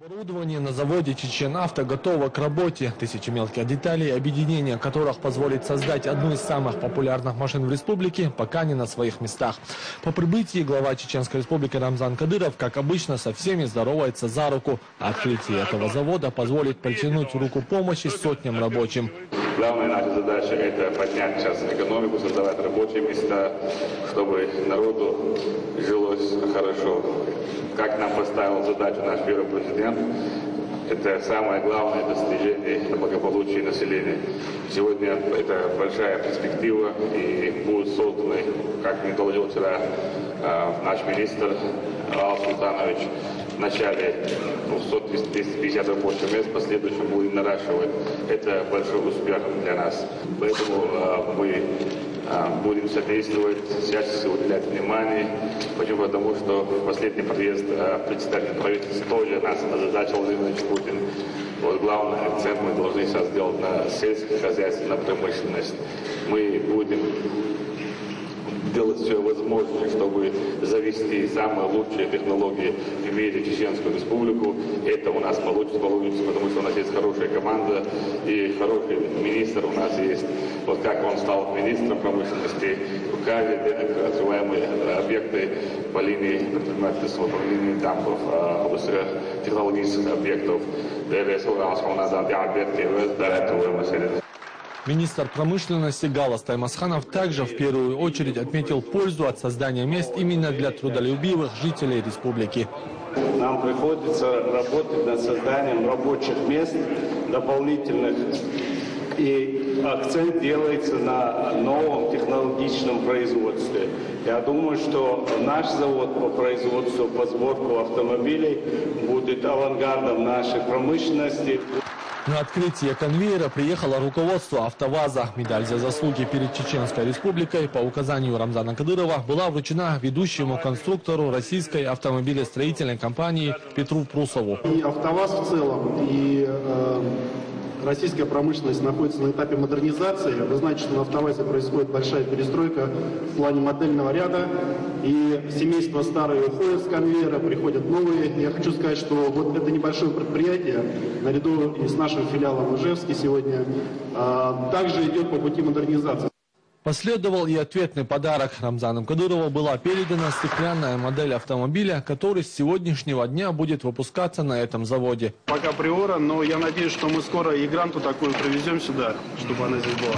Оборудование на заводе «Чеченавто» готово к работе. Тысячи мелких деталей, объединение которых позволит создать одну из самых популярных машин в республике, пока не на своих местах. По прибытии глава Чеченской республики Рамзан Кадыров, как обычно, со всеми здоровается за руку. Открытие этого завода позволит протянуть руку помощи сотням рабочим. Главная наша задача – это поднять сейчас экономику, создавать рабочие места, чтобы народу жилось хорошо. Как нам поставил задачу наш первый президент, это самое главное достижение благополучия населения. Сегодня это большая перспектива, и будут созданы, как мне доложил вчера наш министр Алла Султанович, в начале 100-250 рабочих мест, в последующем будем наращивать. Это большой успех для нас. Поэтому мы будем содействовать, всячески уделять внимание. Почему? Потому что последний приезд председателя правительства тоже нас озадачил Владимир Владимирович Путин. Вот главный акцент мы должны сейчас сделать на сельское хозяйство, на промышленность. Мы будем делать все возможное, чтобы завести самые лучшие технологии в мире Чеченскую республику. Это у нас получится, потому что у нас есть хорошая команда и хороший министр у нас есть. Вот как он стал министром промышленности, каждый день развиваемые объекты по линии предпринимательства, по линии дампов, технологических объектов. Министр промышленности Галас Таймасханов также в первую очередь отметил пользу от создания мест именно для трудолюбивых жителей республики. Нам приходится работать над созданием рабочих мест дополнительных, и акцент делается на новом технологичном производстве. Я думаю, что наш завод по производству, по сборку автомобилей будет авангардом нашей промышленности. На открытие конвейера приехало руководство «АвтоВАЗа». Медаль за заслуги перед Чеченской республикой по указанию Рамзана Кадырова была вручена ведущему конструктору российской автомобилестроительной компании Петру Прусову. И «АвтоВАЗ» в целом, и российская промышленность находится на этапе модернизации. Вы знаете, что на «АвтоВАЗе» происходит большая перестройка в плане модельного ряда. И семейства старые уходят с конвейера, приходят новые. Я хочу сказать, что вот это небольшое предприятие, наряду с нашим филиалом в Ижевске сегодня, также идет по пути модернизации. Последовал и ответный подарок. Рамзаном Кадырову была передана стеклянная модель автомобиля, который с сегодняшнего дня будет выпускаться на этом заводе. Пока приора, но я надеюсь, что мы скоро и гранту такую привезем сюда, чтобы она здесь была.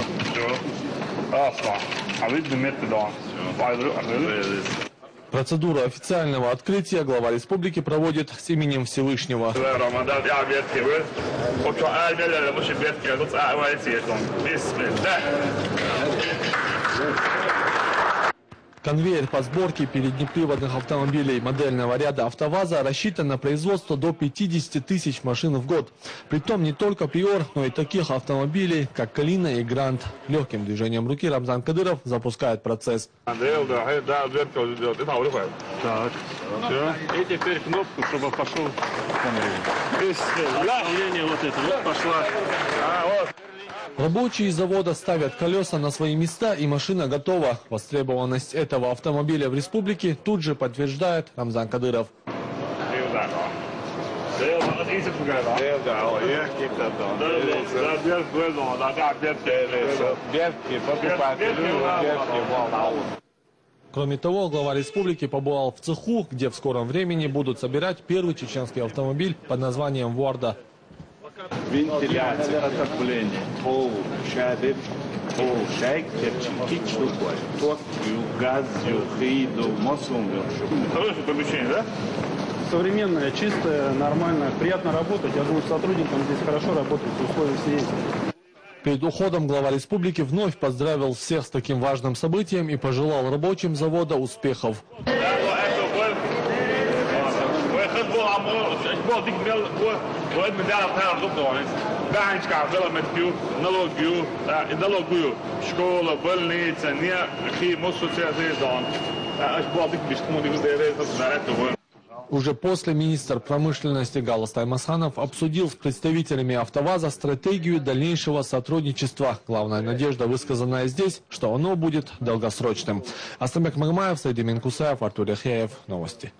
Процедуру официального открытия глава республики проводит с именем Всевышнего. Конвейер по сборке переднеприводных автомобилей модельного ряда «АвтоВАЗа» рассчитан на производство до 50 тысяч машин в год. Притом не только приор, но и таких автомобилей, как «Калина» и «Грант». Легким движением руки Рамзан Кадыров запускает процесс. Так, и теперь кнопку, чтобы пошел давление вот это, вот пошла. Рабочие завода ставят колеса на свои места, и машина готова. Востребованность этого автомобиля в республике тут же подтверждает Рамзан Кадыров. Кроме того, глава республики побывал в цеху, где в скором времени будут собирать первый чеченский автомобиль под названием «Ворда». Вентиляция, отопление, пол, шабель, пол, шайк, перчинки, чукой, топью, газью, хиду, мосумбил. Хорошее помещение, да? Современное, чистое, нормальное, приятно работать. Я думаю, сотрудникам здесь хорошо работать, условия все есть. Перед уходом глава республики вновь поздравил всех с таким важным событием и пожелал рабочим завода успехов. Школа, больница, Уже после министр промышленности Галас Таймасханов обсудил с представителями «АвтоВАЗа» стратегию дальнейшего сотрудничества. Главная надежда, высказанная здесь, что оно будет долгосрочным. Астамбек Магомаев, Саидимин Кусаев, Артур Яхяев. Новости.